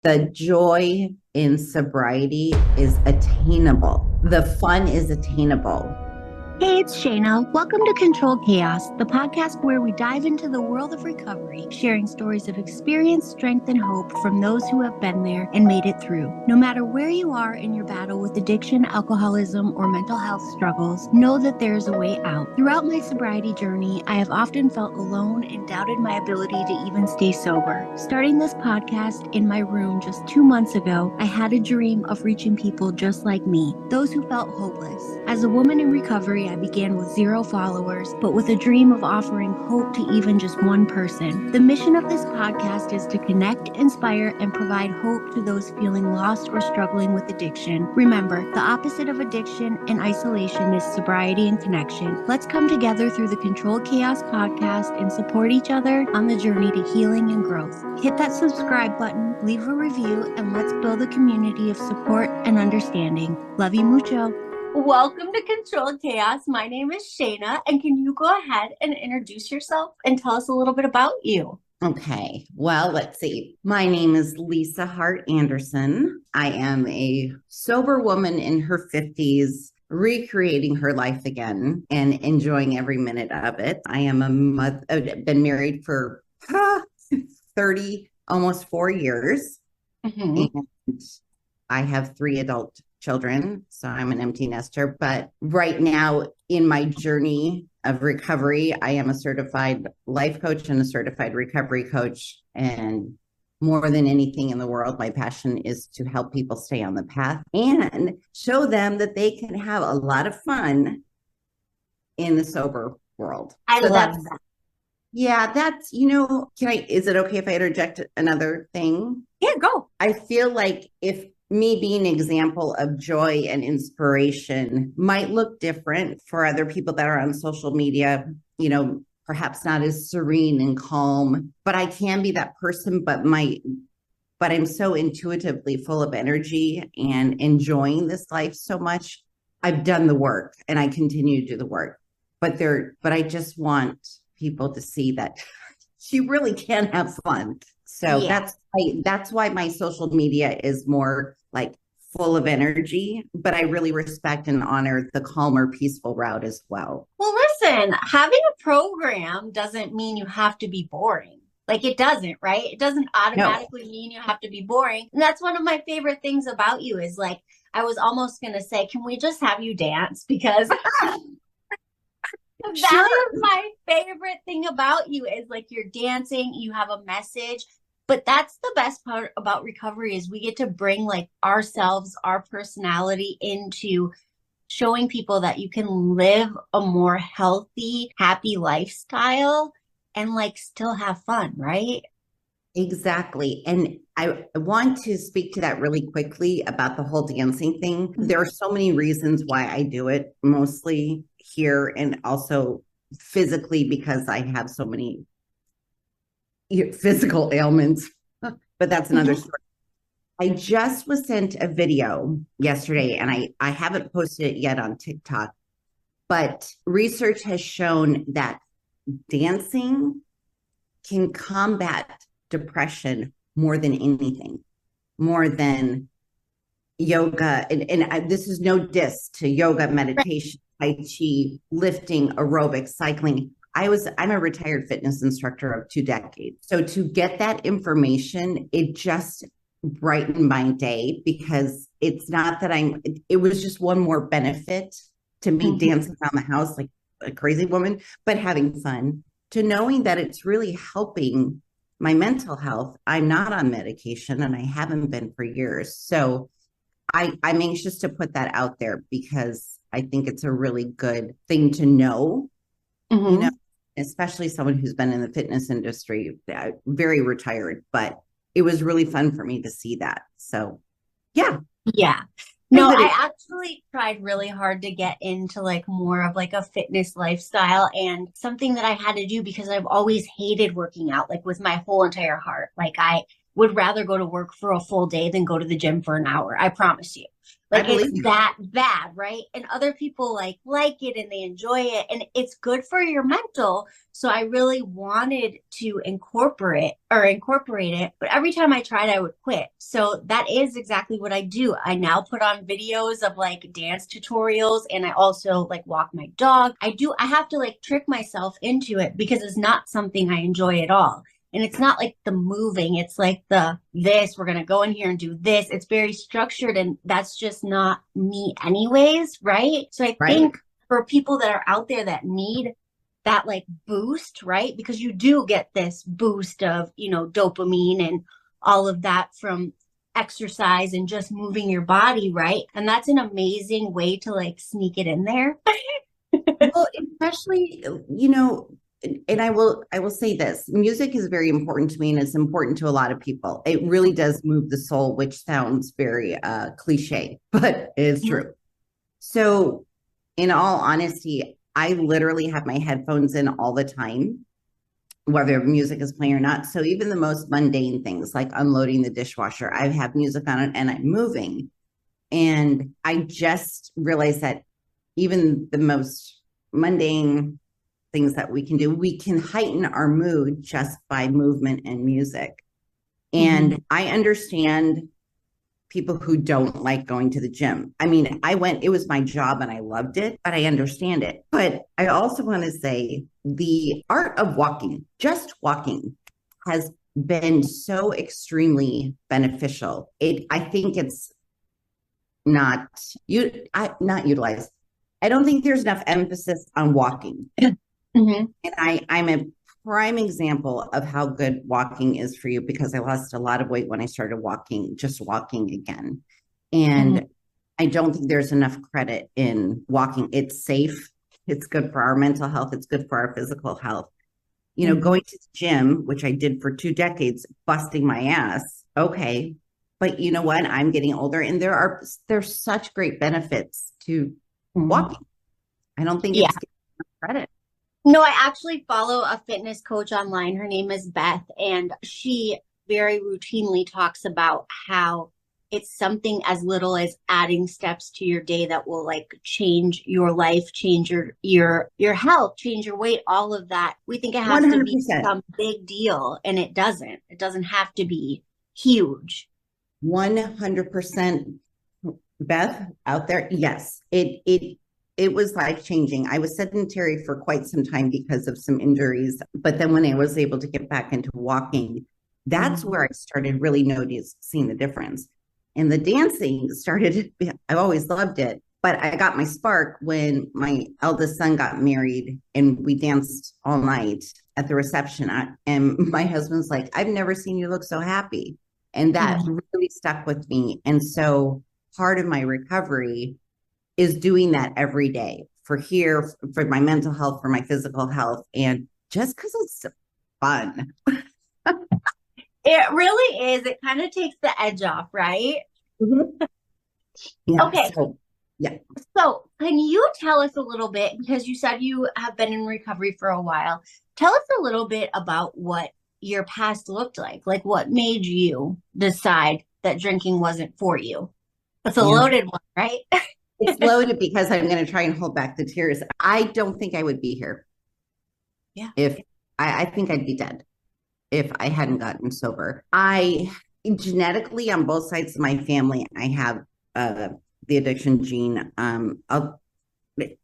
The joy in sobriety is attainable. The fun is attainable. Hey, it's Shana. Welcome to Controlled Chaos, the podcast where we dive into the world of recovery, sharing stories of experience, strength, and hope from those who have been there and made it through. No matter where you are in your battle with addiction, alcoholism, or mental health struggles, know that there is a way out. Throughout my sobriety journey, I have often felt alone and doubted my ability to even stay sober. Starting this podcast in my room just 2 months ago, I had a dream of reaching people just like me, those who felt hopeless. As a woman in recovery, I began with 0 followers, but with a dream of offering hope to even just one person. The mission of this podcast is to connect, inspire, and provide hope to those feeling lost or struggling with addiction. Remember, the opposite of addiction and isolation is sobriety and connection. Let's come together through the Controlled Chaos podcast and support each other on the journey to healing and growth. Hit that subscribe button, leave a review, and let's build a community of support and understanding. Love you mucho. Welcome to Controlled Chaos. My name is Shana, and can you go ahead and introduce yourself and tell us a little bit about you? Okay, well, let's see. My name is Lisa Hart Anderson. I am a sober woman in her 50s, recreating her life again and enjoying every minute of it. I am a mother, I've been married for 30, almost 4 years. And I have 3 adult children, so I'm an empty nester. But right now in my journey of recovery, I am a certified life coach and a certified recovery coach. And more than anything in the world, my passion is to help people stay on the path and show them that they can have a lot of fun in the sober world. I love that. Yeah, that's, is it okay if I interject another thing? Yeah, go. I feel like if me being an example of joy and inspiration might look different for other people that are on social media, perhaps not as serene and calm, but I can be that person, but I'm so intuitively full of energy and enjoying this life so much. I've done the work and I continue to do the work, but I just want people to see that you really can have fun. So that's why my social media is more like full of energy, but I really respect and honor the calmer, peaceful route as well. Well, listen, having a program doesn't mean you have to be boring. Like it doesn't, right? It doesn't automatically mean you have to be boring. And that's one of my favorite things about you is like, I was almost going to say, can we just have you dance? Because that is my favorite thing about you is like you're dancing, you have a message. But that's the best part about recovery is we get to bring like ourselves, our personality into showing people that you can live a more healthy, happy lifestyle and like still have fun, right? Exactly. And I want to speak to that really quickly about the whole dancing thing. There are so many reasons why I do it, mostly here and also physically because I have so many physical ailments, but that's another story. I just was sent a video yesterday and I haven't posted it yet on TikTok, but research has shown that dancing can combat depression more than anything, more than yoga. And this is no diss to yoga, meditation, Tai Chi, lifting, aerobics, cycling. I'm a retired fitness instructor of 2 decades. So to get that information, it just brightened my day because it's not that it was just one more benefit to me dancing around the house like a crazy woman, but having fun, to knowing that it's really helping my mental health. I'm not on medication and I haven't been for years. So I'm anxious to put that out there because I think it's a really good thing to know, especially someone who's been in the fitness industry, very retired, but it was really fun for me to see that. So, yeah. Yeah. No, I actually tried really hard to get into like more of like a fitness lifestyle and something that I had to do because I've always hated working out like with my whole entire heart. Like I would rather go to work for a full day than go to the gym for an hour. I promise you. I Like it's believe you. that bad, right? And other people like it and they enjoy it and it's good for your mental. So I really wanted to incorporate it, but every time I tried, I would quit. So that is exactly what I do. I now put on videos of like dance tutorials and I also like walk my dog. I have to like trick myself into it because it's not something I enjoy at all. And it's not like the moving, it's like we're going to go in here and do this. It's very structured and that's just not me anyways, right? So I Right. think for people that are out there that need that like boost, right? Because you do get this boost of, dopamine and all of that from exercise and just moving your body, right? And that's an amazing way to like sneak it in there. Well, especially, and I will say this, music is very important to me and it's important to a lot of people. It really does move the soul, which sounds very cliche, but it is true. So, in all honesty, I literally have my headphones in all the time, whether music is playing or not. So even the most mundane things like unloading the dishwasher, I have music on it and I'm moving. And I just realized that even the most mundane things that we can do, we can heighten our mood just by movement and music. And I understand people who don't like going to the gym. I mean, it was my job and I loved it, but I understand it. But I also want to say the art of walking, just walking, has been so extremely beneficial. I think it's not utilized. I don't think there's enough emphasis on walking. And I'm a prime example of how good walking is for you because I lost a lot of weight when I started just walking again. And I don't think there's enough credit in walking. It's safe. It's good for our mental health. It's good for our physical health. Going to the gym, which I did for 2 decades, busting my ass. Okay. But you know what? I'm getting older and there's such great benefits to walking. I don't think it's getting enough credit. No, I actually follow a fitness coach online. Her name is Beth, and she very routinely talks about how it's something as little as adding steps to your day that will like change your life, change your health, change your weight, all of that. We think it has to be 100%. some big deal, and it doesn't. It doesn't have to be huge. 100%. Beth out there. Yes, it was life changing. I was sedentary for quite some time because of some injuries, but then when I was able to get back into walking, that's where I started really seeing the difference. And the dancing started, I always loved it, but I got my spark when my eldest son got married and we danced all night at the reception. And my husband's like, I've never seen you look so happy. And that really stuck with me. And so part of my recovery is doing that every day for my mental health, for my physical health, and just because it's fun. It really is. It kind of takes the edge off, right? Yeah. Okay. Yeah. So, can you tell us a little bit, because you said you have been in recovery for a while, tell us a little bit about what your past looked like what made you decide that drinking wasn't for you? It's a loaded one, right? It's loaded because I'm going to try and hold back the tears. I don't think I would be here. Yeah. If I think I'd be dead if I hadn't gotten sober. I genetically on both sides of my family, I have the addiction gene.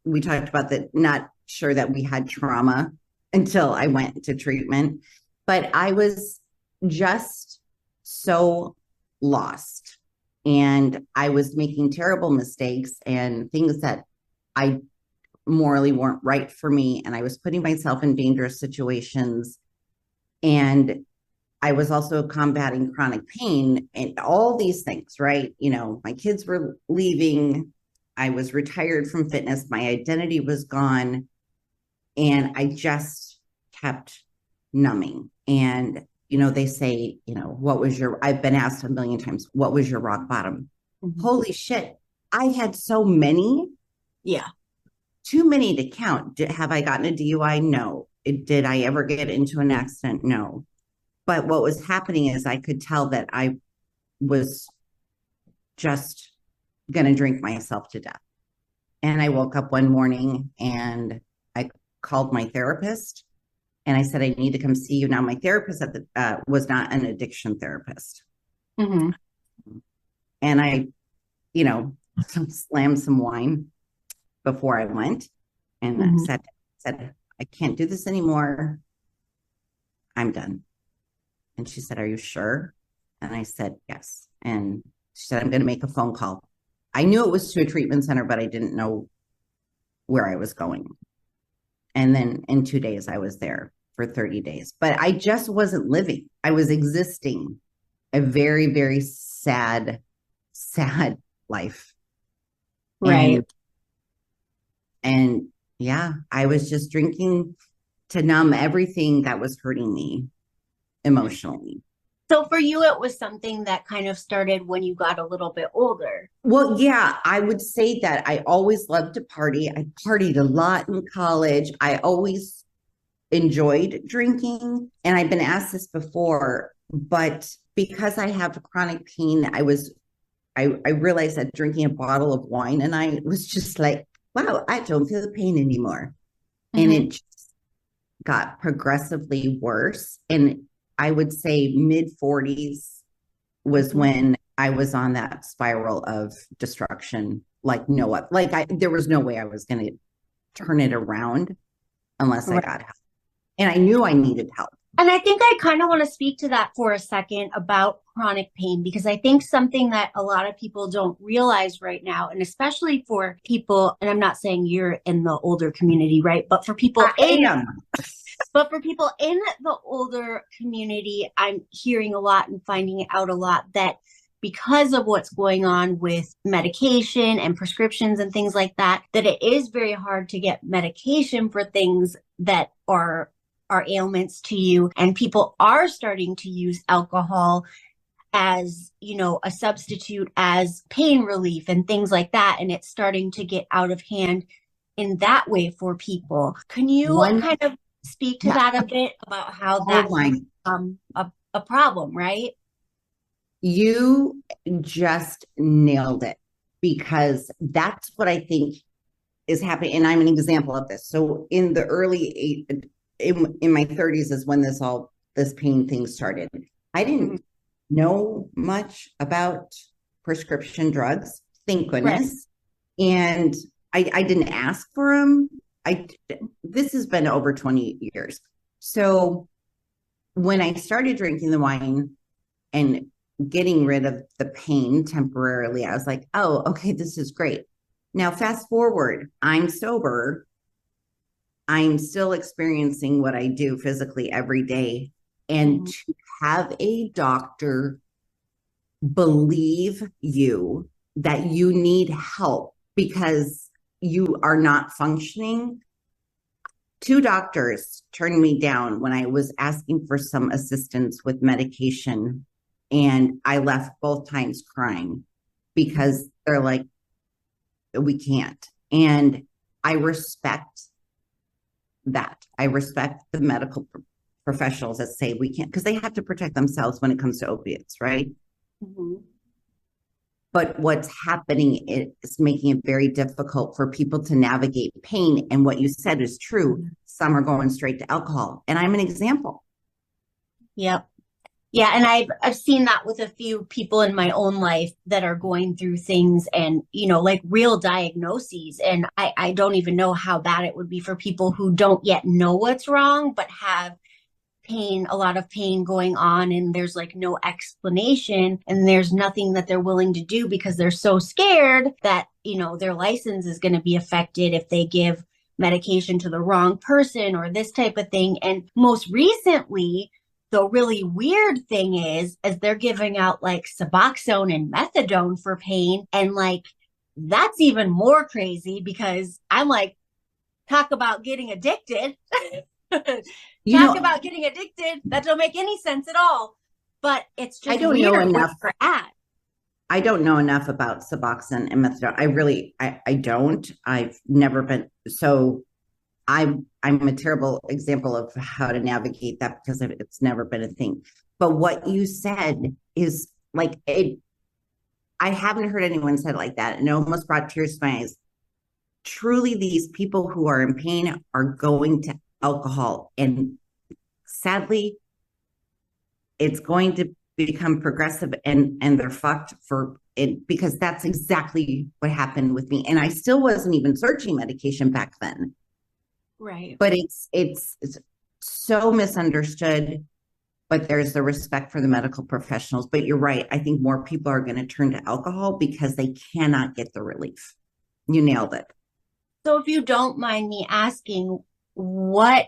We talked about that, not sure that we had trauma until I went to treatment, but I was just so lost. And I was making terrible mistakes and things that I morally weren't right for me. And I was putting myself in dangerous situations. And I was also combating chronic pain and all these things, right? My kids were leaving. I was retired from fitness. My identity was gone. And I just kept numbing. And they say, I've been asked a million times, what was your rock bottom? Holy shit. I had so many. Yeah. Too many to count. Have I gotten a DUI? No. Did I ever get into an accident? No. But what was happening is I could tell that I was just going to drink myself to death. And I woke up one morning and I called my therapist and I said, I need to come see you. Now, my therapist was not an addiction therapist. Mm-hmm. And I, slammed some wine before I went and said, I can't do this anymore. I'm done. And she said, are you sure? And I said, yes. And she said, I'm going to make a phone call. I knew it was to a treatment center, but I didn't know where I was going. And then in 2 days, I was there for 30 days. But I just wasn't living. I was existing a very, very sad life. Right. And yeah, I was just drinking to numb everything that was hurting me emotionally. So for you, it was something that kind of started when you got a little bit older. Well, yeah, I would say that I always loved to party. I partied a lot in college. I always enjoyed drinking. And I've been asked this before, but because I have chronic pain, I realized that drinking a bottle of wine and I was just like, wow, I don't feel the pain anymore. Mm-hmm. And it just got progressively worse. And I would say mid-40s was when I was on that spiral of destruction. There was no way I was going to turn it around unless I got help. And I knew I needed help. And I think I kind of want to speak to that for a second about chronic pain, because I think something that a lot of people don't realize right now, and especially for people, and I'm not saying you're in the older community, right? But for people But for people in the older community, I'm hearing a lot and finding out a lot that because of what's going on with medication and prescriptions and things like that, that it is very hard to get medication for things that are ailments to you. And people are starting to use alcohol as, a substitute, as pain relief and things like that. And it's starting to get out of hand in that way for people. Can you kind of speak to that a bit about how that a problem, right? You just nailed it, because that's what I think is happening. And I'm an example of this. So in the in my 30s is when this pain thing started. I didn't know much about prescription drugs, thank goodness. Right. And I didn't ask for them. This has been over 20 years. So when I started drinking the wine and getting rid of the pain temporarily, I was like, oh, okay, this is great. Now, fast forward, I'm sober. I'm still experiencing what I do physically every day. And to have a doctor believe you that you need help because you are not functioning. 2 doctors turned me down when I was asking for some assistance with medication. And I left both times crying because they're like, we can't. And I respect that. I respect the medical professionals that say we can't, because they have to protect themselves when it comes to opiates, right? Mm-hmm. But what's happening is making it very difficult for people to navigate pain. And what you said is true. Some are going straight to alcohol. And I'm an example. Yep. Yeah. And I've seen that with a few people in my own life that are going through things and, like real diagnoses. And I don't even know how bad it would be for people who don't yet know what's wrong, but have pain, a lot of pain going on, and there's like no explanation, and there's nothing that they're willing to do because they're so scared that, their license is going to be affected if they give medication to the wrong person or this type of thing. And most recently, the really weird thing is they're giving out like Suboxone and methadone for pain. And like, that's even more crazy because I'm like, talk about getting addicted. Talk about getting addicted. That don't make any sense at all. But it's just I don't know enough for at. I don't know enough about Suboxone and methadone. I don't. I've never been. So I'm a terrible example of how to navigate that because it's never been a thing. But what you said is like it. I haven't heard anyone said it like that, and it almost brought tears to my eyes. Truly, these people who are in pain are going to alcohol, and sadly, it's going to become progressive, and they're fucked for it because that's exactly what happened with me. And I still wasn't even searching medication back then. Right. But it's so misunderstood. But there's the respect for the medical professionals. But you're right. I think more people are going to turn to alcohol because they cannot get the relief. You nailed it. So if you don't mind me asking, what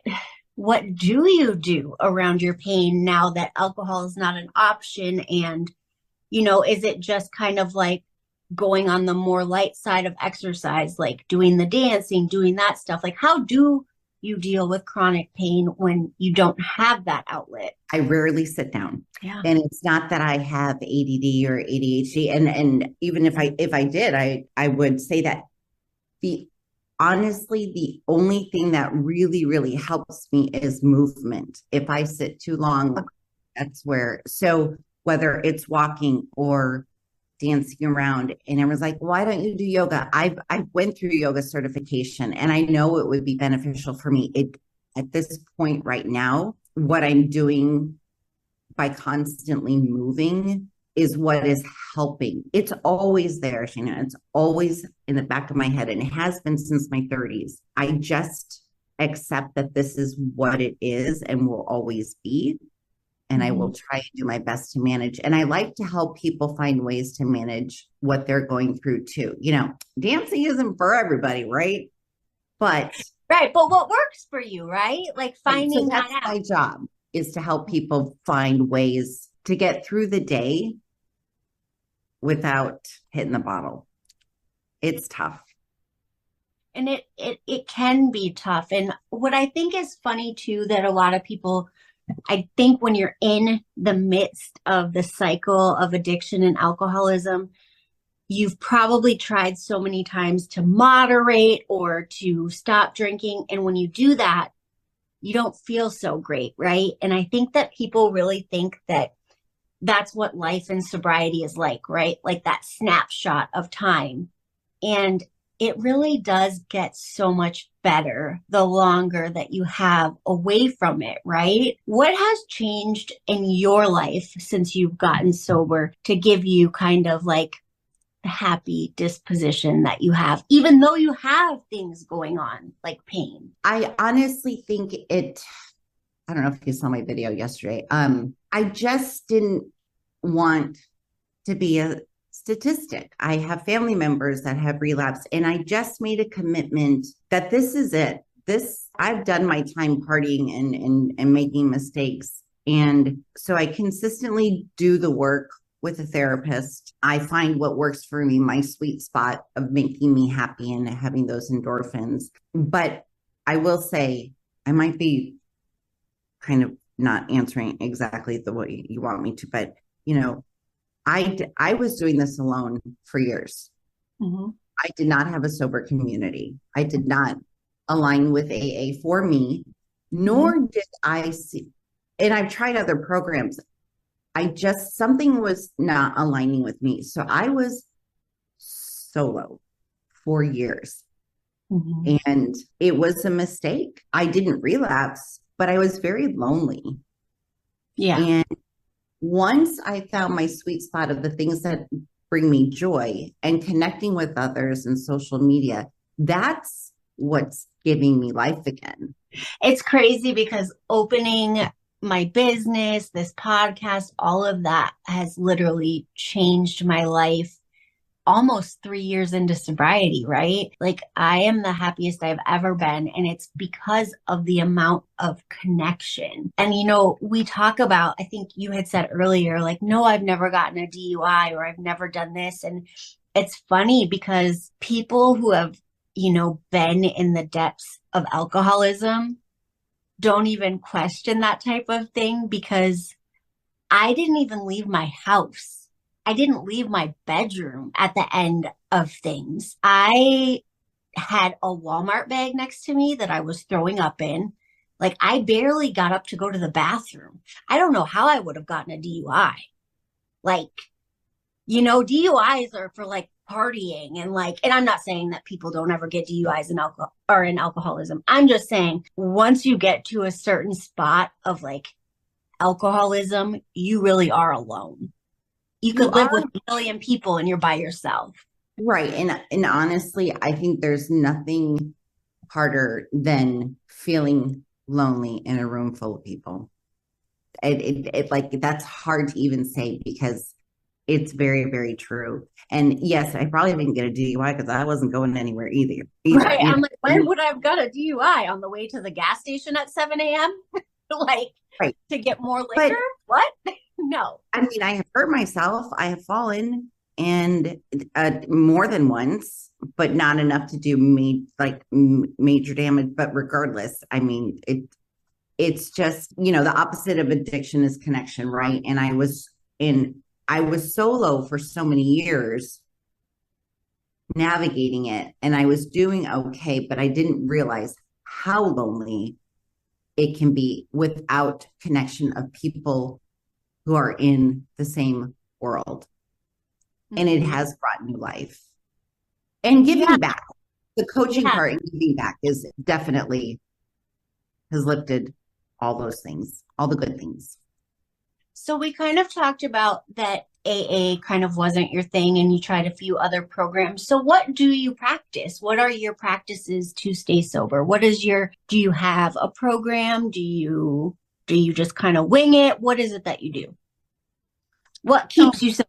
do you do around your pain now that alcohol is not an option? And, is it just kind of like going on the more light side of exercise, like doing the dancing, doing that stuff? Like, how do you deal with chronic pain when you don't have that outlet? I rarely sit down. Yeah. And it's not that I have ADD or ADHD. And even if I did, I would say that honestly, the only thing that really, really helps me is movement. If I sit too long, that's where, so whether it's walking or dancing around, and everyone's like, why don't you do yoga? I went through yoga certification, and I know it would be beneficial for me. At this point right now, what I'm doing by constantly moving is what is helping. It's always there, Shana. It's always in the back of my head, and it has been since my 30s. I just accept that this is what it is and will always be. And I will try to do my best to manage. And I like to help people find ways to manage what they're going through too. Dancing isn't for everybody, right? But what works for you, right? Like finding so that's that out. my job, is to help people find ways to get through the day without hitting the bottle. It's tough. And it can be tough. And what I think is funny too, that a lot of people, I think when you're in the midst of the cycle of addiction and alcoholism, you've probably tried so many times to moderate or to stop drinking. And when you do that, you don't feel so great, right? And I think that people really think that that's what life in sobriety is like, right? Like that snapshot of time. And it really does get so much better the longer that you have away from it, right? What has changed in your life since you've gotten sober to give you kind of like the happy disposition that you have, even though you have things going on like pain? I honestly think I don't know if you saw my video yesterday. I just didn't want to be a statistic. I have family members that have relapsed, and I just made a commitment that this is it. I've done my time partying and making mistakes. And so I consistently do the work with a therapist. I find what works for me, my sweet spot of making me happy and having those endorphins. But I will say, I might be kind of not answering exactly the way you want me to, but I was doing this alone for years. Mm-hmm. I did not have a sober community. I did not align with AA for me, nor did I see, and I've tried other programs. Something was not aligning with me. So I was solo for years. And it was a mistake. I didn't relapse, but I was very lonely. Yeah. And once I found my sweet spot of the things that bring me joy and connecting with others and social media, that's what's giving me life again. It's crazy because opening my business, this podcast, all of that has literally changed my life almost 3 years into sobriety, right? Like I am the happiest I've ever been. And it's because of the amount of connection. And, we talk about, I think you had said earlier, like, no, I've never gotten a DUI or I've never done this. And it's funny because people who have, been in the depths of alcoholism don't even question that type of thing because I didn't even leave my house. I didn't leave my bedroom at the end of things. I had a Walmart bag next to me that I was throwing up in. Like I barely got up to go to the bathroom. I don't know how I would have gotten a DUI. Like, DUIs are for like partying and like, and I'm not saying that people don't ever get DUIs in alcohol or in alcoholism. I'm just saying once you get to a certain spot of like alcoholism, you really are alone. You You could live are with a million people and you're by yourself. right. And honestly, I think there's nothing harder than feeling lonely in a room full of people. It like that's hard to even say because it's very, very true. And yes, I probably didn't get a DUI because I wasn't going anywhere either. Right. I'm like, when would I have got a DUI? On the way to the gas station at 7 a.m.? Like Right. to get more liquor? But What? No. I mean, I have hurt myself. I have fallen and more than once, but not enough to do major damage. But regardless, I mean, it's just, the opposite of addiction is connection, right? And I was solo for so many years navigating it and I was doing okay, but I didn't realize how lonely it can be without connection of people who are in the same world. And it has brought new life and giving back. The coaching part and giving back is definitely has lifted all those things, all the good things. So we kind of talked about that AA kind of wasn't your thing and you tried a few other programs. So what do you practice? What are your practices to stay sober? Do you have a program? Do you just kind of wing it? What is it that you do? What keeps you sober?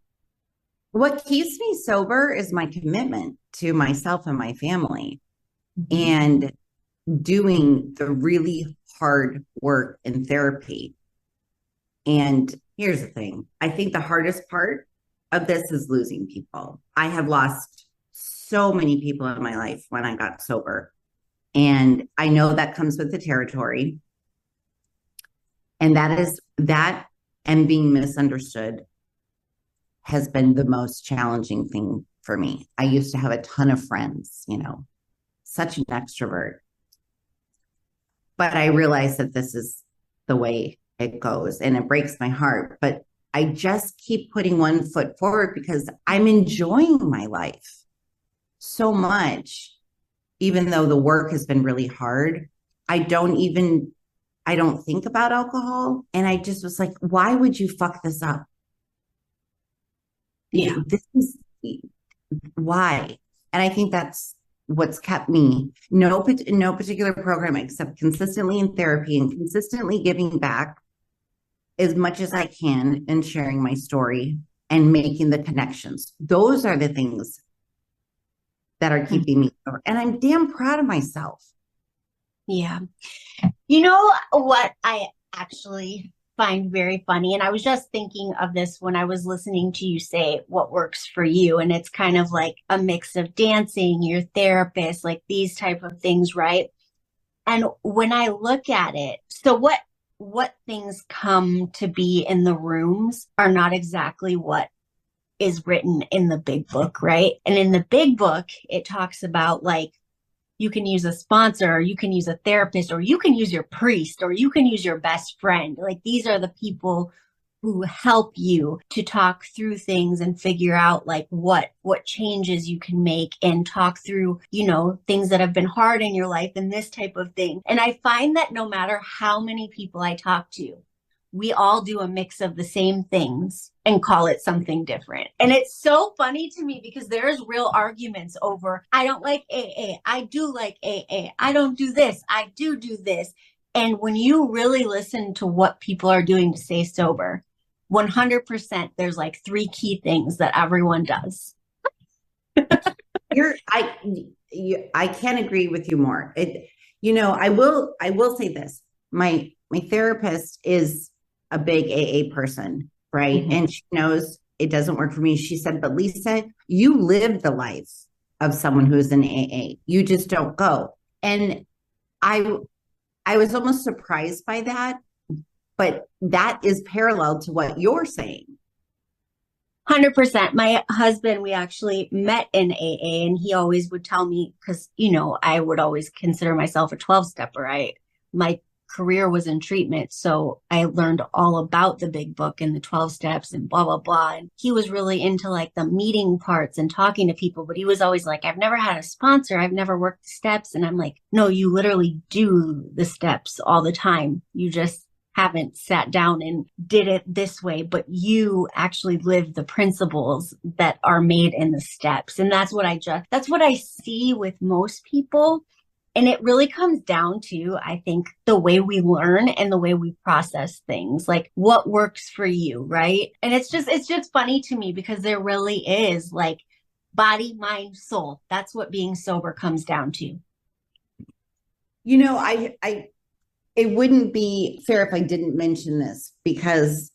What keeps me sober is my commitment to myself and my family and doing the really hard work in therapy. And here's the thing. I think the hardest part of this is losing people. I have lost so many people in my life when I got sober. And I know that comes with the territory. And that and being misunderstood has been the most challenging thing for me. I used to have a ton of friends, such an extrovert. But I realized that this is the way it goes and it breaks my heart. But I just keep putting one foot forward because I'm enjoying my life so much, even though the work has been really hard. I don't think about alcohol. And I just was like, why would you fuck this up? Yeah. This is why. And I think that's what's kept me no particular program except consistently in therapy and consistently giving back as much as I can and sharing my story and making the connections. Those are the things that are keeping me sober. And I'm damn proud of myself. Yeah. You know what I actually find very funny, and I was just thinking of this when I was listening to you say what works for you, and it's kind of like a mix of dancing, your therapist, like these type of things, right? And when I look at it, so what things come to be in the rooms are not exactly what is written in the big book, right? And in the big book, it talks about like you can use a sponsor, or you can use a therapist, or you can use your priest, or you can use your best friend. Like these are the people who help you to talk through things and figure out like what changes you can make and talk through, things that have been hard in your life and this type of thing. And I find that no matter how many people I talk to, we all do a mix of the same things and call it something different. And it's so funny to me because there's real arguments over, I don't like AA. I do like AA. I don't do this. I do this. And when you really listen to what people are doing to stay sober, 100%, there's like 3 key things that everyone does. I can't agree with you more. I will say this. My therapist is a big AA person, right? Mm-hmm. And she knows it doesn't work for me. She said, but Lisa, you live the life of someone who's in AA. You just don't go. And I was almost surprised by that, but that is parallel to what you're saying. 100%. My husband, we actually met in AA, and he always would tell me, because, I would always consider myself a 12-stepper. My career was in treatment. So I learned all about the big book and the 12 steps and blah, blah, blah. And he was really into like the meeting parts and talking to people, but he was always like, I've never had a sponsor. I've never worked the steps. And I'm like, no, you literally do the steps all the time. You just haven't sat down and did it this way, but you actually live the principles that are made in the steps. And that's what I see with most people. And it really comes down to, I think, the way we learn and the way we process things, like what works for you, right? And it's just funny to me because there really is like body, mind, soul. That's what being sober comes down to. It wouldn't be fair if I didn't mention this, because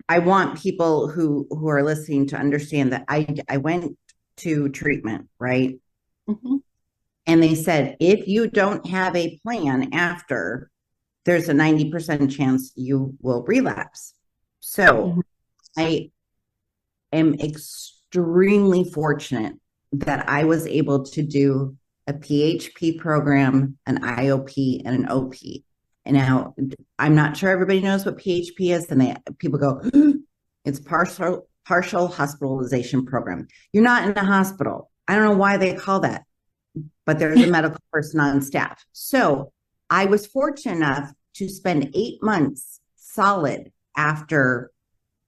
I want people who are listening to understand that I went to treatment, right? Mm-hmm. And they said, if you don't have a plan after, there's a 90% chance you will relapse. So I am extremely fortunate that I was able to do a PHP program, an IOP, and an OP. And now I'm not sure everybody knows what PHP is. And people go, it's partial hospitalization program. You're not in a hospital. I don't know why they call that, but there's a medical person on staff. So I was fortunate enough to spend 8 months solid after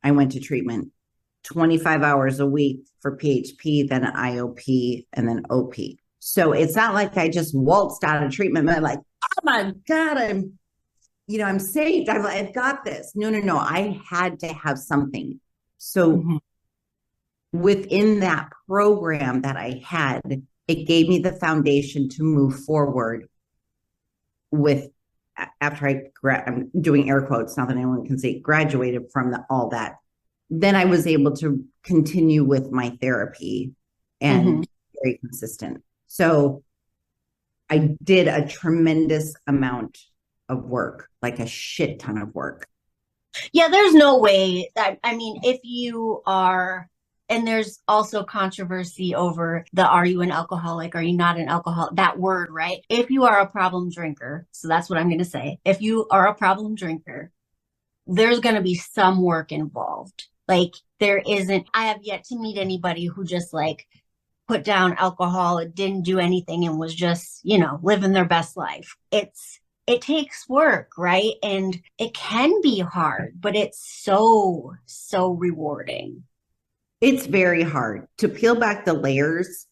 I went to treatment, 25 hours a week for PHP, then IOP, and then OP. So it's not like I just waltzed out of treatment and like, oh my God, I'm saved. I've got this. No. I had to have something. So within that program that I had, it gave me the foundation to move forward with, after I'm doing air quotes, not that anyone can see, graduated from all that. Then I was able to continue with my therapy and very consistent. So I did a tremendous amount of work, like a shit ton of work. Yeah, there's no way that, if you are, and there's also controversy over are you an alcoholic? Are you not an alcoholic? That word, right? If you are a problem drinker, so that's what I'm going to say. If you are a problem drinker, there's going to be some work involved. Like I have yet to meet anybody who just like put down alcohol and didn't do anything and was just, living their best life. It takes work, right? And it can be hard, but it's so, so rewarding. It's very hard to peel back the layers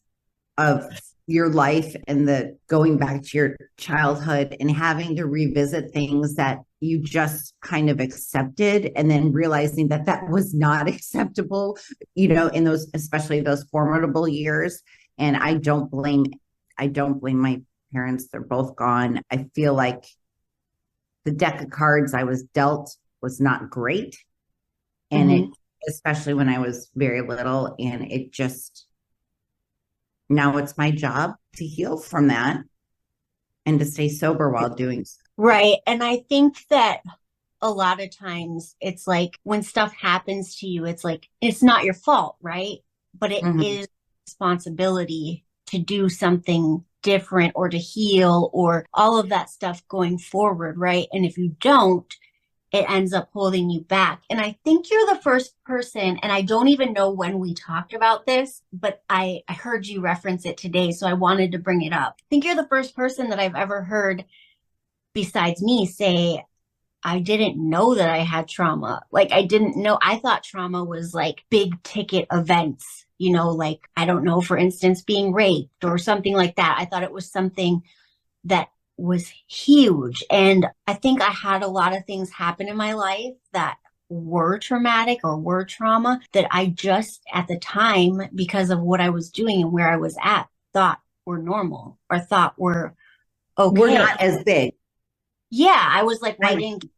of your life and the going back to your childhood and having to revisit things that you just kind of accepted, and then realizing that was not acceptable, in those, especially those formidable years. And I don't blame my parents. They're both gone. I feel like the deck of cards I was dealt was not great. And especially when I was very little, and now it's my job to heal from that and to stay sober while doing so. Right. And I think that a lot of times it's like when stuff happens to you, it's like, it's not your fault, right? But it is responsibility to do something different or to heal or all of that stuff going forward, right? And if you don't, it ends up holding you back. And I think you're the first person, and I don't even know when we talked about this, but I heard you reference it today, so I wanted to bring it up. I think you're the first person that I've ever heard besides me say, I didn't know that I had trauma. Like, I didn't know. I thought trauma was like big ticket events, like, I don't know, for instance, being raped or something like that. I thought it was something that was huge. And I think I had a lot of things happen in my life that were traumatic or were trauma that I just at the time, because of what I was doing and where I was at, thought were normal or thought were okay. We're not as big. Yeah, I was like, well, I didn't get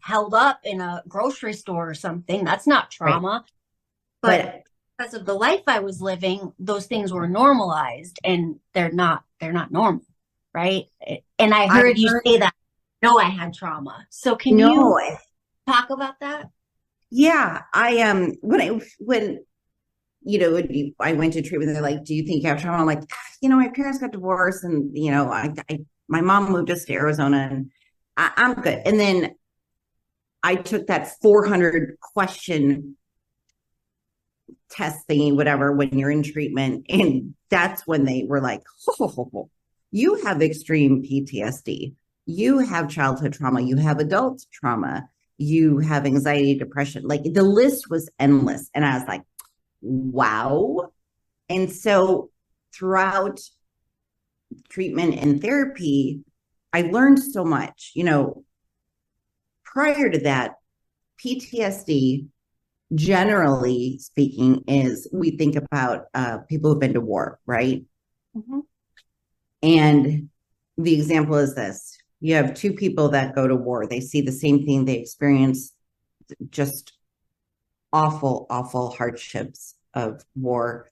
held up in a grocery store or something. That's not trauma. Right. But because of the life I was living, those things were normalized, and they're not normal. Right. And I heard you say that. No, I had trauma. So can you talk about that? Yeah, when I went to treatment. They're like, "Do you think you have trauma?" I'm like, my parents got divorced, and my mom moved us to Arizona, and I'm good. And then I took that 400 question test thingy, whatever, when you're in treatment, and that's when they were like, "Oh, you have extreme PTSD. You have childhood trauma. You have adult trauma. You have anxiety, depression." Like the list was endless, and I was like, wow. And so throughout treatment and therapy, I learned so much. Prior to that, PTSD, generally speaking, is we think about people who've been to war, right? Mm-hmm. And the example is this: you have two people that go to war, they see the same thing, they experience just awful, awful hardships of war.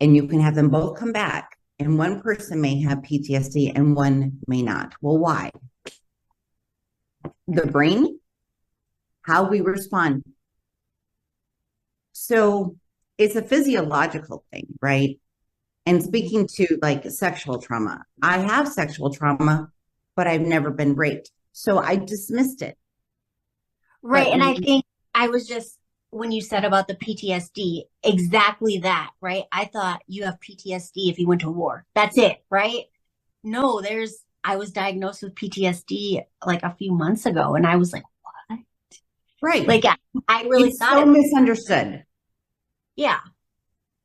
And you can have them both come back, and one person may have PTSD and one may not. Well, why? The brain, how we respond. So it's a physiological thing, right? And speaking to like sexual trauma, I have sexual trauma, but I've never been raped. So I dismissed it. Right. But And I think I was just, when you said about the PTSD, exactly that, right? I thought you have PTSD if you went to war. That's it, right? No, I was diagnosed with PTSD like a few months ago, and I was like, what? right. Like, I really It's thought so misunderstood. Yeah.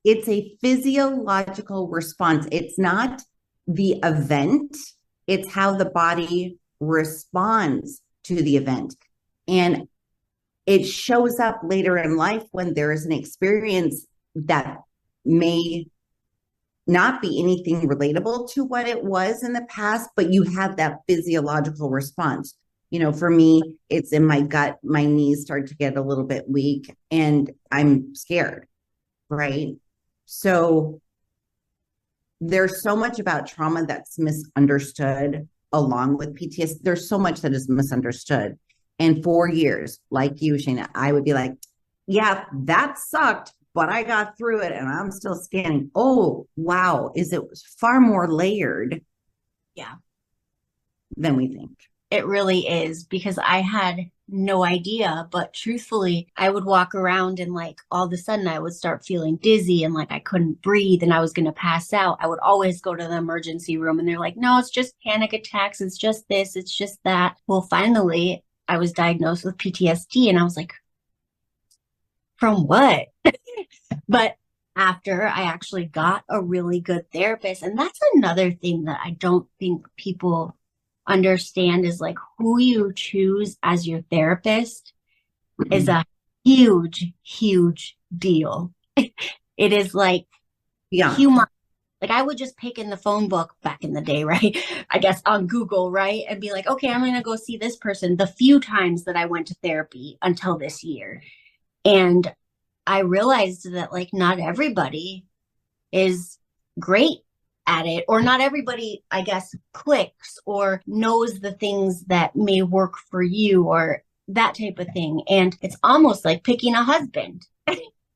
It's a physiological response. It's not the event, it's how the body responds to the event. And it shows up later in life when there is an experience that may not be anything relatable to what it was in the past, but you have that physiological response. For me, it's in my gut, my knees start to get a little bit weak, and I'm scared, right? So there's so much about trauma that's misunderstood along with PTSD. There's so much that is misunderstood. And for years, like you, Shana, I would be like, yeah, that sucked, but I got through it and I'm still standing. Oh, wow. It was far more layered. Yeah. Than we think. It really is, because I had no idea, but truthfully, I would walk around and like all of a sudden I would start feeling dizzy and like I couldn't breathe and I was going to pass out. I would always go to the emergency room and they're like, no, it's just panic attacks. It's just this, it's just that. Well, finally, I was diagnosed with PTSD and I was like, from what? But after I actually got a really good therapist, and that's another thing that I don't think people understand, is like who you choose as your therapist is a huge, huge deal. It is like human. Like I would just pick in the phone book back in the day, right? I guess on Google, right? And be like, okay, I'm going to go see this person the few times that I went to therapy until this year. And I realized that like not everybody is great at it, or not everybody, I guess, clicks or knows the things that may work for you or that type of thing. And it's almost like picking a husband.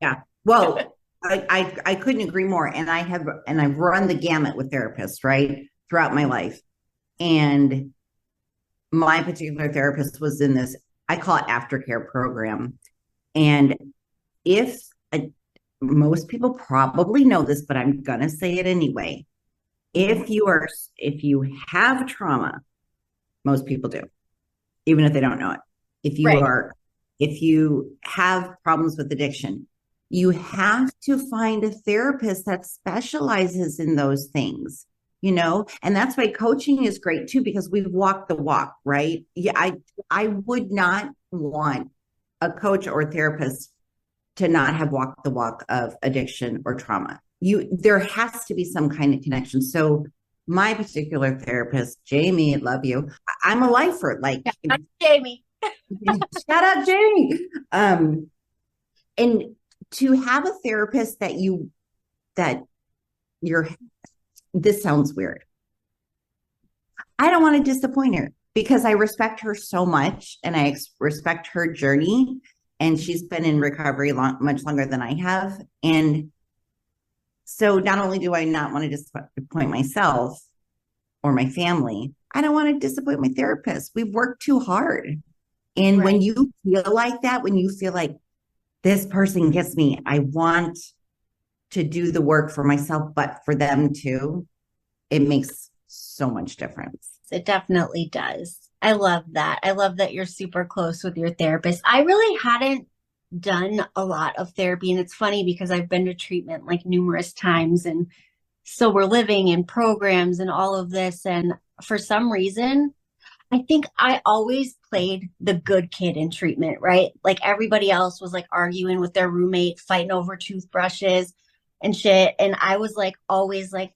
Yeah. Well, I couldn't agree more. And I've run the gamut with therapists, right, throughout my life. And my particular therapist was in this, I call it aftercare program. And most people probably know this, but I'm going to say it anyway. If you have trauma, most people do, even if they don't know it. If you have problems with addiction, you have to find a therapist that specializes in those things, and that's why coaching is great too, because we've walked the walk, right? Yeah. I would not want a coach or a therapist to not have walked the walk of addiction or trauma. There has to be some kind of connection. So my particular therapist, Jamie, I love you. I'm a lifer. Like Jamie. Shout out Jamie. And to have a therapist this sounds weird. I don't want to disappoint her because I respect her so much and I respect her journey. and she's been in recovery much longer than I have. And so not only do I not want to disappoint myself or my family, I don't want to disappoint my therapist. We've worked too hard. And when you feel like that, when you feel like this person gets me, I want to do the work for myself, but for them too, it makes so much difference. It definitely does. I love that. I love that you're super close with your therapist. I really hadn't done a lot of therapy. And it's funny because I've been to treatment like numerous times and sober living and programs and all of this. And for some reason, I think I always played the good kid in treatment, right? Like everybody else was like arguing with their roommate, fighting over toothbrushes and shit. And I was like, always like,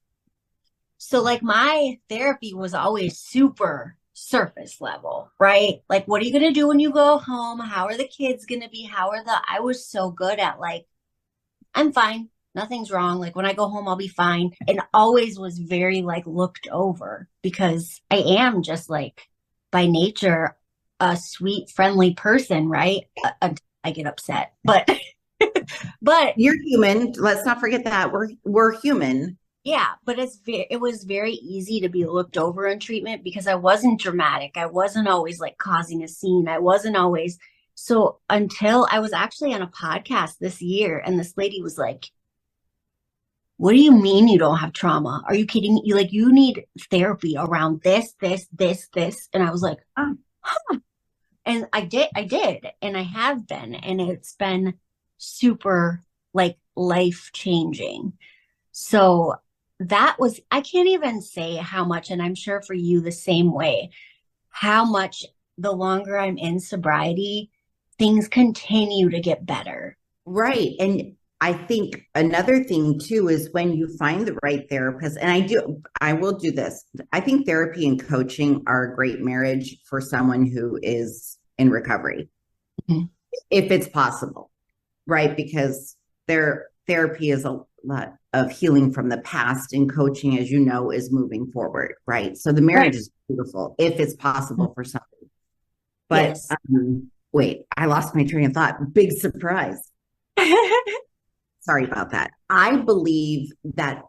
so like my therapy was always super surface level, right? Like, what are you going to do when you go home? How are the kids going to be? I was so good at like, I'm fine. Nothing's wrong. Like when I go home, I'll be fine. And always was very like looked over because I am just like by nature, a sweet, friendly person, right? I get upset, but you're human. Let's not forget that we're human. Yeah, but it was very easy to be looked over in treatment because I wasn't dramatic. I wasn't always like causing a scene. I wasn't always so until I was actually on a podcast this year and this lady was like, "What do you mean you don't have trauma? Are you kidding? You need therapy around this, this, this, this." And I was like, "Oh, huh." And I did, and I have been, and it's been super like life changing. So I can't even say how much, and I'm sure for you the same way, how much the longer I'm in sobriety, things continue to get better. Right. And I think another thing too is when you find the right therapist, and I will do this. I think therapy and coaching are a great marriage for someone who is in recovery, if it's possible, right? Because therapy is a lot of healing from the past, and coaching, as you know, is moving forward, right? So the marriage is beautiful if it's possible for somebody. But wait, I lost my train of thought. Big surprise. Sorry about that. I believe that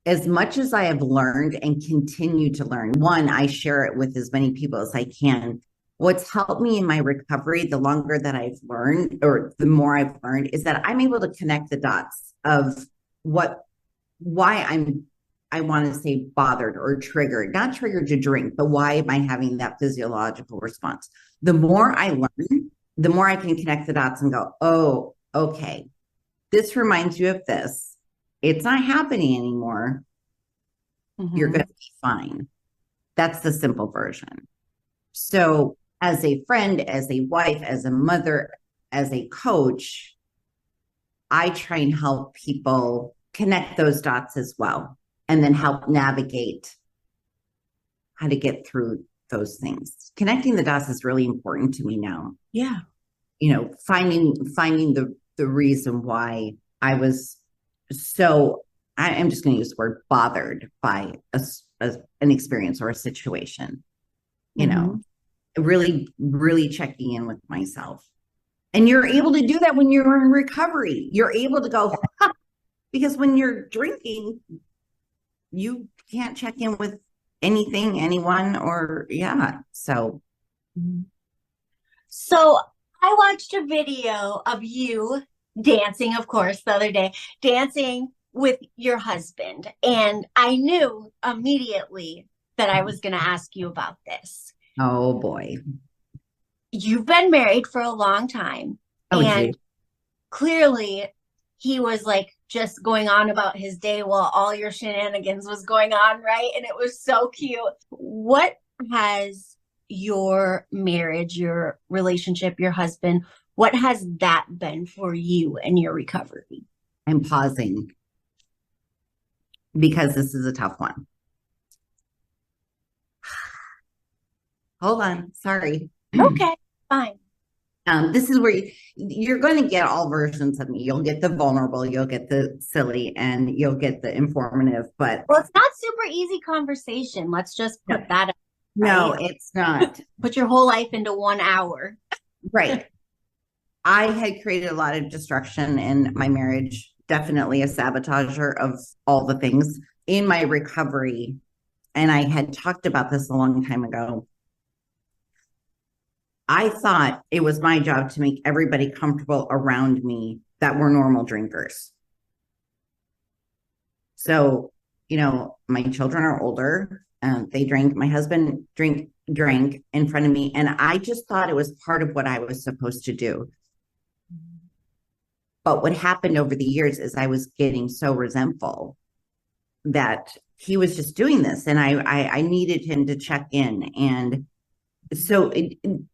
as much as I have learned and continue to learn, one, I share it with as many people as I can. What's helped me in my recovery, the longer that I've learned, or the more I've learned, is that I'm able to connect the dots of why I want to say bothered or triggered, not triggered to drink, but why am I having that physiological response? The more I learn, the more I can connect the dots and go, oh, okay, this reminds you of this. It's not happening anymore. You're going to be fine. That's the simple version. So as a friend, as a wife, as a mother, as a coach, I try and help people connect those dots as well, and then help navigate how to get through those things. Connecting the dots is really important to me now. Yeah. Finding the reason why I was so, I'm just going to use the word bothered by an experience or a situation, really, really checking in with myself. And you're able to do that when you're in recovery. You're able to go, because when you're drinking, you can't check in with anything, anyone, or So I watched a video of you dancing, of course, the other day, dancing with your husband. And I knew immediately that I was going to ask you about this. Oh boy. You've been married for a long time. And clearly he was like just going on about his day while all your shenanigans was going on, right? And it was so cute. What has your marriage, your relationship, your husband, what has that been for you and your recovery? I'm pausing because this is a tough one. Hold on. Sorry. Okay, fine. This is where you're going to get all versions of me. You'll get the vulnerable, you'll get the silly, and you'll get the informative. But well, it's not super easy conversation. Let's just put that up. Right? No, it's not. Put your whole life into 1 hour. Right. I had created a lot of destruction in my marriage, definitely a sabotager of all the things in my recovery. And I had talked about this a long time ago. I thought it was my job to make everybody comfortable around me that were normal drinkers. So, my children are older. They drink. My husband drank in front of me. And I just thought it was part of what I was supposed to do. But what happened over the years is I was getting so resentful that he was just doing this. And I needed him to check in. And so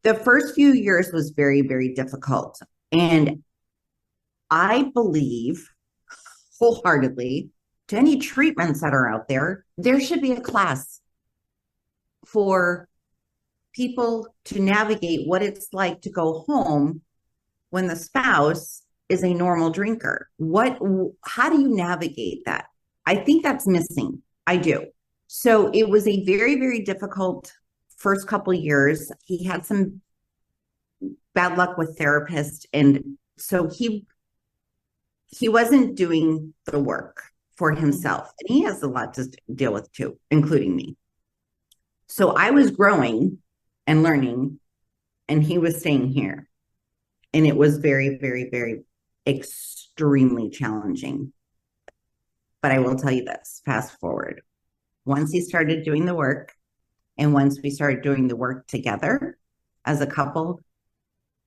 the first few years was very, very difficult. And I believe wholeheartedly to any treatments that are out there, there should be a class for people to navigate what it's like to go home when the spouse is a normal drinker. How do you navigate that? I think that's missing. I do. So it was a very, very difficult first couple of years. He had some bad luck with therapists. And so he wasn't doing the work for himself. And he has a lot to deal with too, including me. So I was growing and learning, and he was staying here. And it was very, very, very extremely challenging. But I will tell you this, fast forward. Once he started doing the work, and once we started doing the work together as a couple,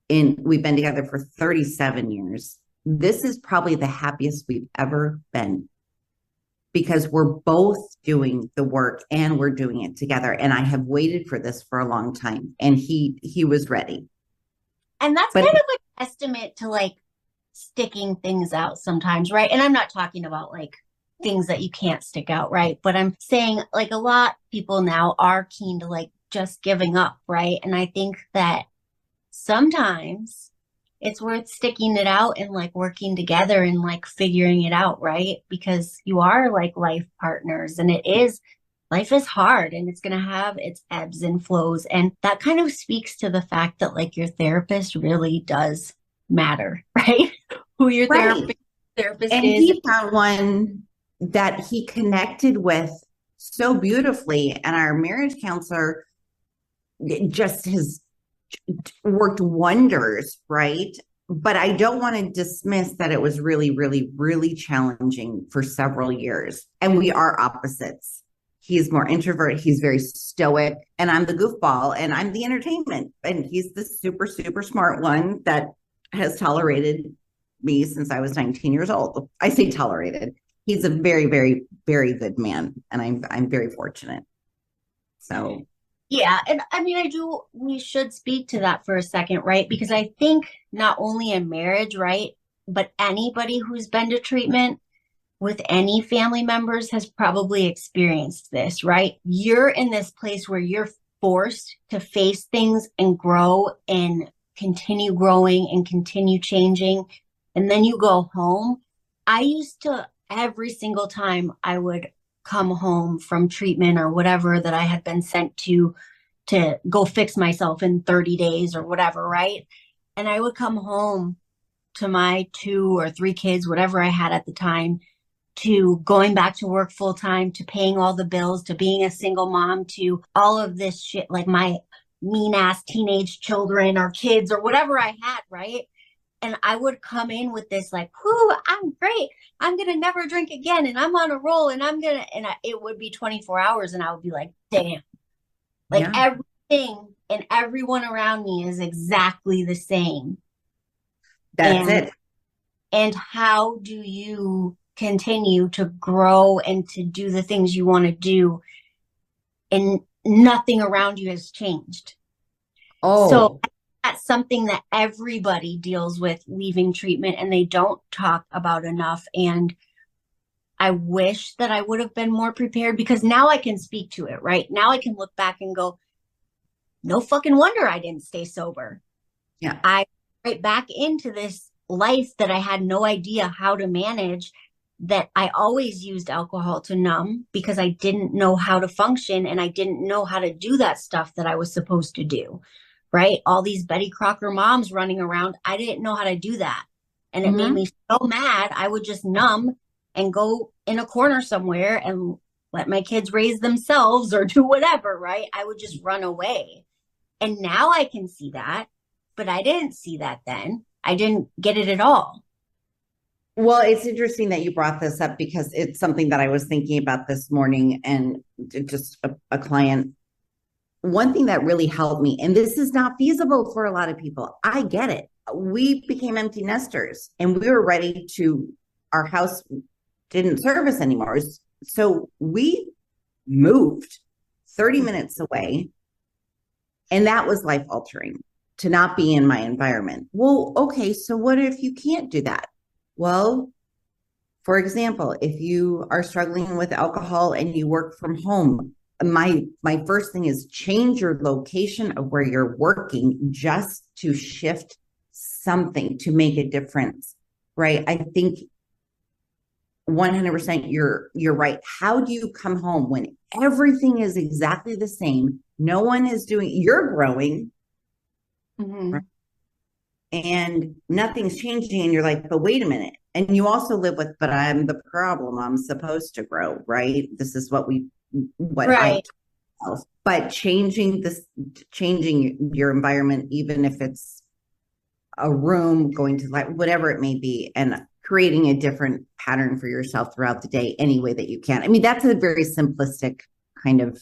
and we've been together for 37 years, this is probably the happiest we've ever been, because we're both doing the work and we're doing it together. And I have waited for this for a long time, and he was ready. And that's kind of a testament to like sticking things out sometimes, right? And I'm not talking about like things that you can't stick out, right? But I'm saying like a lot of people now are keen to like just giving up, right? And I think that sometimes it's worth sticking it out and like working together and like figuring it out, right? Because you are like life partners, and life is hard, and it's going to have its ebbs and flows. And that kind of speaks to the fact that like your therapist really does matter, right? Who your therapist and is. He found one that he connected with so beautifully. And our marriage counselor just has worked wonders, right? But I don't want to dismiss that it was really, really, really challenging for several years. And we are opposites. He's more introvert. He's very stoic. And I'm the goofball, and I'm the entertainment. And he's the super, super smart one that has tolerated me since I was 19 years old. I say tolerated. He's a very, very, very good man. And I'm very fortunate. So yeah. And I mean, we should speak to that for a second, right? Because I think not only in marriage, right, but anybody who's been to treatment with any family members has probably experienced this, right? You're in this place where you're forced to face things and grow and continue growing and continue changing. And then you go home. I used to, every single time I would come home from treatment or whatever that I had been sent to go fix myself in 30 days or whatever, right? And I would come home to my 2 or 3 kids, whatever I had at the time, to going back to work full time, to paying all the bills, to being a single mom, to all of this shit, like my mean ass teenage children or kids or whatever I had, right? And I would come in with this like, whoo, I'm great. I'm going to never drink again. And I'm on a roll, and it would be 24 hours. And I would be like, damn, like everything and everyone around me is exactly the same. That's it. And how do you continue to grow and to do the things you want to do, and nothing around you has changed? So that's something that everybody deals with leaving treatment, and they don't talk about enough. And I wish that I would have been more prepared, because now I can speak to it, right? Now I can look back and go, no fucking wonder I didn't stay sober. Yeah. I right back into this life that I had no idea how to manage, that I always used alcohol to numb because I didn't know how to function, and I didn't know how to do that stuff that I was supposed to do. right? All these Betty Crocker moms running around. I didn't know how to do that. And it made Mhm. me so mad. I would just numb and go in a corner somewhere and let my kids raise themselves or do whatever, right? I would just run away. And now I can see that, but I didn't see that then. I didn't get it at all. Well, it's interesting that you brought this up because it's something that I was thinking about this morning and just a client. One thing that really helped me, and this is not feasible for a lot of people, I get it. We became empty nesters and we were ready to, our house didn't serve us anymore. So we moved 30 minutes away, and that was life altering to not be in my environment. Well, okay, so what if you can't do that? Well, for example, if you are struggling with alcohol and you work from home, my first thing is change your location of where you're working just to shift something to make a difference, right? I think 100% you're right. How do you come home when everything is exactly the same? No one is doing, you're growing, Mm-hmm. right? And nothing's changing, and you're like, but wait a minute. And you also live with, but I'm the problem, I'm supposed to grow, right? This is what I Right. tell. But changing your environment, even if it's a room, going to like whatever it may be, and creating a different pattern for yourself throughout the day any way that you can. I mean, that's a very simplistic kind of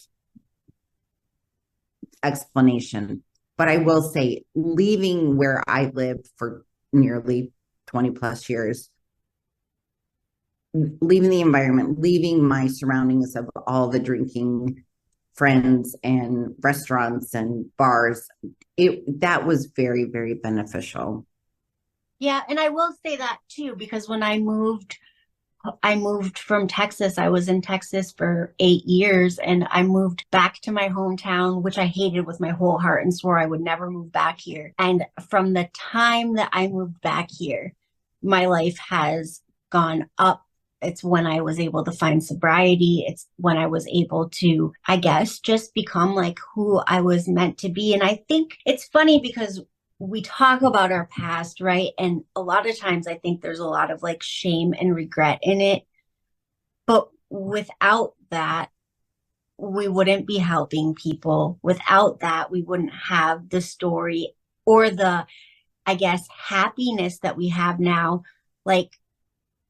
explanation. But I will say, leaving where I lived for nearly 20 plus years, leaving the environment, leaving my surroundings of all the drinking friends and restaurants and bars, that was very, very beneficial. Yeah, and I will say that too, because when I moved from Texas. I was in Texas for 8 years and I moved back to my hometown, which I hated with my whole heart and swore I would never move back here. And from the time that I moved back here, my life has gone up. It's when I was able to find sobriety. It's when I was able to, I guess, just become like who I was meant to be. And I think it's funny because we talk about our past, right? And a lot of times I think there's a lot of like shame and regret in it. But without that, we wouldn't be helping people. Without that, we wouldn't have the story or the, I guess, happiness that we have now. Like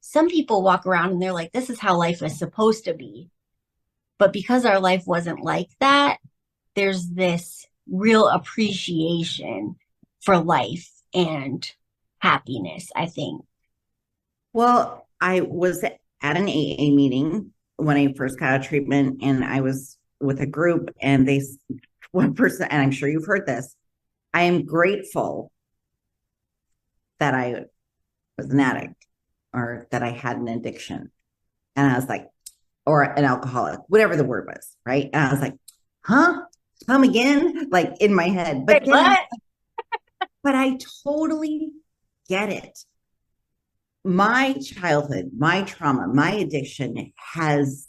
some people walk around and they're like, this is how life is supposed to be. But because our life wasn't like that, there's this real appreciation for life and happiness, I think. Well, I was at an AA meeting when I first got out of treatment, and I was with a group, and one person, and I'm sure you've heard this, I am grateful that I was an addict or that I had an addiction. And I was like, or an alcoholic, whatever the word was, right? And I was like, huh? Come again? Like in my head. But then What? but I totally get it. My childhood, my trauma, my addiction has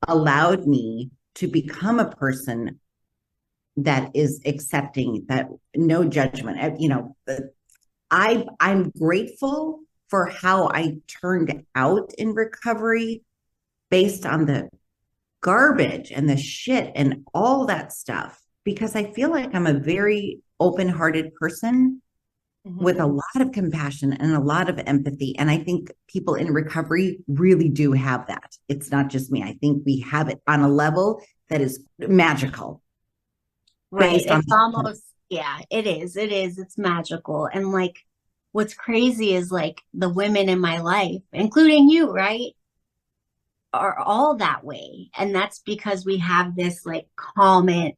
allowed me to become a person that is accepting, that no judgment. I'm grateful for how I turned out in recovery based on the garbage and the shit and all that stuff, because I feel like I'm a very open-hearted person with a lot of compassion and a lot of empathy. And I think people in recovery really do have that. It's not just me. I think we have it on a level that is magical. Right. Based on It's almost, yeah, it is. It is. It's magical. And like, what's crazy is like the women in my life, including you, right, are all that way. And that's because we have this like common,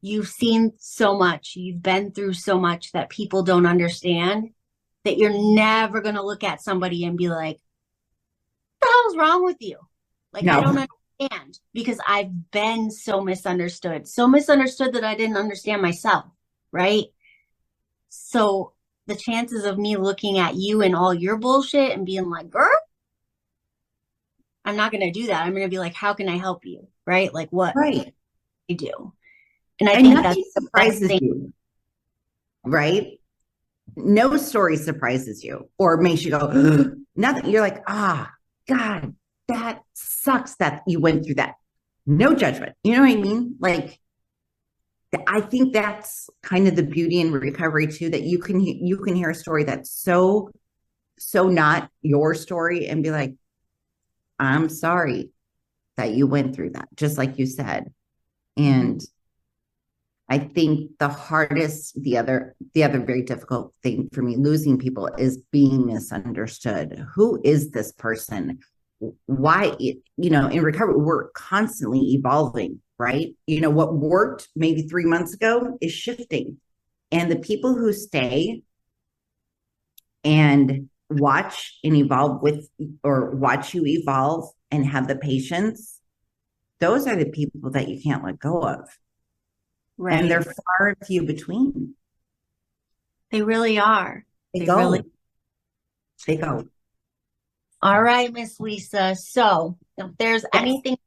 you've seen so much, you've been through so much that people don't understand that you're never going to look at somebody and be like, what the hell's wrong with you? Like, I don't no, understand because I've been so misunderstood that I didn't understand myself. Right. So the chances of me looking at you and all your bullshit and being like, girl, I'm not going to do that. I'm going to be like, how can I help you? Right. Like what right. I do. And I And think that's nothing the best surprises thing. you, right? No story surprises you or makes you go, nothing. You're like, God, that sucks that you went through that. No judgment. You know what I mean? Like, I think that's kind of the beauty in recovery too, that you can hear a story that's so not your story and be like, I'm sorry that you went through that, just like you said. And I think the hardest, the other very difficult thing for me losing people is being misunderstood. Who is this person? Why, in recovery, we're constantly evolving, right? What worked maybe 3 months ago is shifting. And the people who stay and watch and evolve or watch you evolve and have the patience, those are the people that you can't let go of. Right. And they're far and few between. They really are. They go. All right, Miss Lisa. So if there's anything you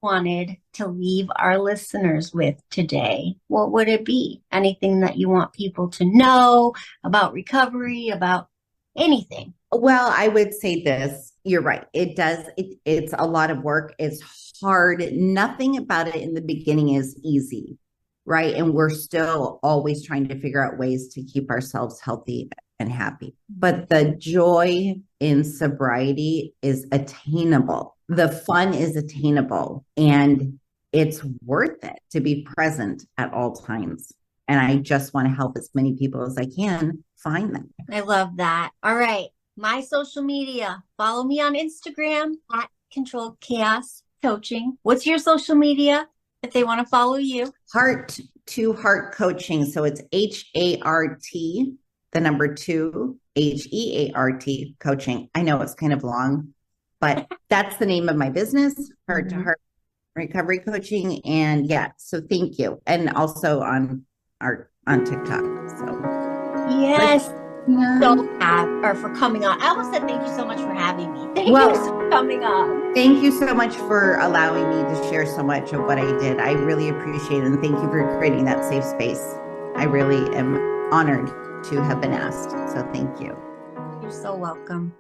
wanted to leave our listeners with today, what would it be? Anything that you want people to know about recovery, about anything? Well, I would say this. You're right. It does. It's a lot of work. It's hard. Nothing about it in the beginning is easy, right? And we're still always trying to figure out ways to keep ourselves healthy and happy. But the joy in sobriety is attainable. The fun is attainable, and it's worth it to be present at all times. And I just want to help as many people as I can find them. I love that. All right. My social media. Follow me on Instagram at Controlled Chaos Coaching. What's your social media if they want to follow you? Heart to Heart Coaching. So it's HART, the number 2, HEART Coaching. I know it's kind of long, but that's the name of my business, Heart to Heart Recovery Coaching. And yeah, so thank you. And also on TikTok. So yes. For coming on. I almost said thank you so much for having me. Thank you for coming on. Thank you so much for allowing me to share so much of what I did. I really appreciate it. And thank you for creating that safe space. I really am honored to have been asked. So thank you. You're so welcome.